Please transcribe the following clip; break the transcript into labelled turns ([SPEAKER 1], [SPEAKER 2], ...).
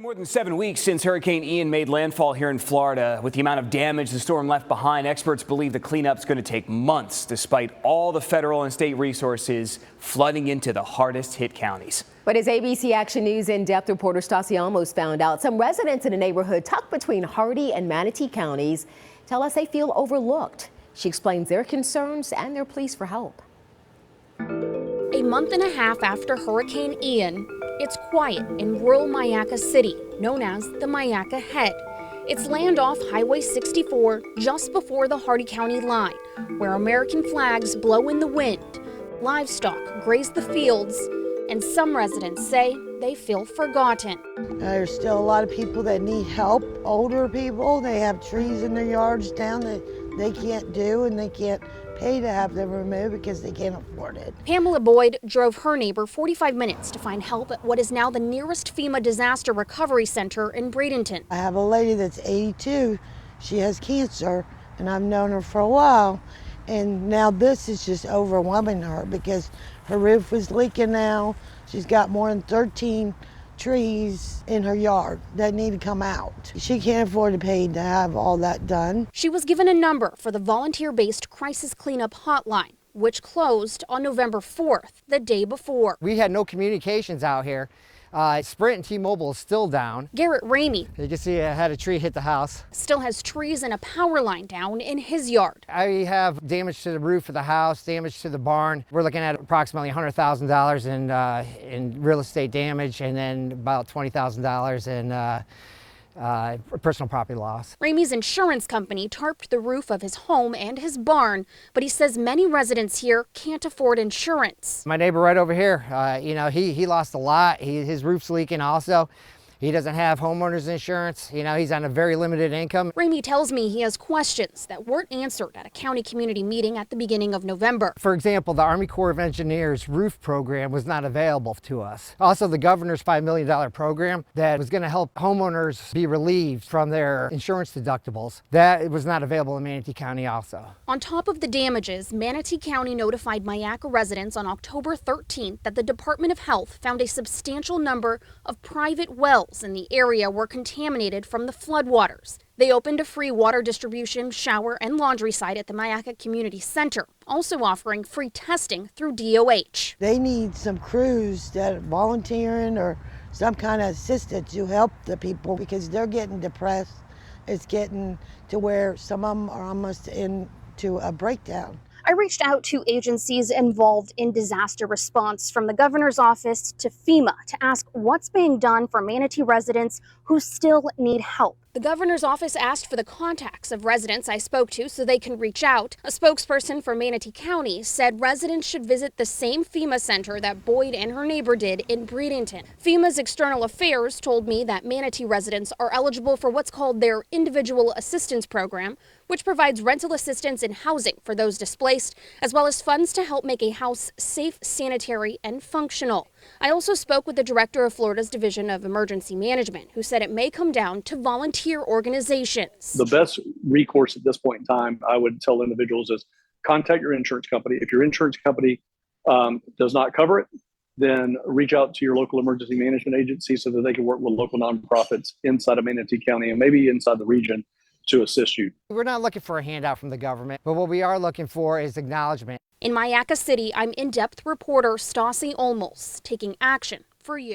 [SPEAKER 1] More than 7 weeks since Hurricane Ian made landfall here in Florida. With the amount of damage the storm left behind, experts believe the cleanup's going to take months, despite all the federal and state resources flooding into the hardest hit counties.
[SPEAKER 2] But as ABC Action News in-depth reporter Stassi almost found out, some residents in a neighborhood tucked between Hardee and Manatee counties tell us they feel overlooked. She explains their concerns and their pleas for help.
[SPEAKER 3] A month and a half after Hurricane Ian, it's quiet in rural Myakka City, known as the Myakka Head. It's land off Highway 64 just before the Hardee County line, where American flags blow in the wind, livestock graze the fields, and some residents say they feel forgotten.
[SPEAKER 4] There's still a lot of people that need help, older people. They have trees in their yards down that they can't do and they can't pay to have them removed because they can't afford it.
[SPEAKER 3] Pamela Boyd drove her neighbor 45 minutes to find help at what is now the nearest FEMA disaster recovery center in Bradenton.
[SPEAKER 4] I have a lady that's 82. She has cancer, and I've known her for a while. And now this is just overwhelming her because her roof was leaking now. She's got more than 13 trees in her yard that need to come out. She can't afford to pay to have all that done.
[SPEAKER 3] She was given a number for the volunteer-based crisis cleanup hotline, which closed on November 4th, the day before.
[SPEAKER 5] We had no communications out here. Sprint and T-Mobile is still down.
[SPEAKER 3] Garrett Ramey,
[SPEAKER 5] You can see I had a tree hit the house.
[SPEAKER 3] still has trees and a power line down in his yard.
[SPEAKER 5] I have damage to the roof of the house, damage to the barn. We're looking at approximately $100,000 in real estate damage, and then about $20,000 in personal property loss.
[SPEAKER 3] Ramey's insurance company tarped the roof of his home and his barn, but he says many residents here can't afford insurance.
[SPEAKER 5] My neighbor right over here, he lost a lot. His roof's leaking also. He doesn't have homeowner's insurance. He's on a very limited income.
[SPEAKER 3] Ramey tells me he has questions that weren't answered at a county community meeting at the beginning of November.
[SPEAKER 5] For example, the Army Corps of Engineers roof program was not available to us. Also, the governor's $5 million program that was going to help homeowners be relieved from their insurance deductibles, that was not available in Manatee County also.
[SPEAKER 3] On top of the damages, Manatee County notified Myakka residents on October 13th that the Department of Health found a substantial number of private wells in the area were contaminated from the floodwaters. They opened a free water distribution, shower, and laundry site at the Myakka Community Center, also offering free testing through DOH.
[SPEAKER 4] They need some crews that are volunteering or some kind of assistance to help the people because they're getting depressed. It's getting to where some of them are almost into a breakdown.
[SPEAKER 3] I reached out to agencies involved in disaster response, from the governor's office to FEMA, to ask what's being done for Manatee residents who still need help. The governor's office asked for the contacts of residents I spoke to so they can reach out. A spokesperson for Manatee County said residents should visit the same FEMA center that Boyd and her neighbor did in Bradenton. FEMA's external affairs told me that Manatee residents are eligible for what's called their individual assistance program, which provides rental assistance and housing for those displaced, as well as funds to help make a house safe, sanitary, and functional. I also spoke with the director of Florida's Division of Emergency Management, who said it may come down to volunteer organizations.
[SPEAKER 6] The best recourse at this point in time, I would tell individuals, is contact your insurance company. If your insurance company does not cover it, then reach out to your local emergency management agency so that they can work with local nonprofits inside of Manatee County and maybe inside the region to assist you.
[SPEAKER 5] We're not looking for a handout from the government, but what we are looking for is acknowledgement.
[SPEAKER 3] In Myakka City, I'm in-depth reporter Stassi Olmos, taking action for you.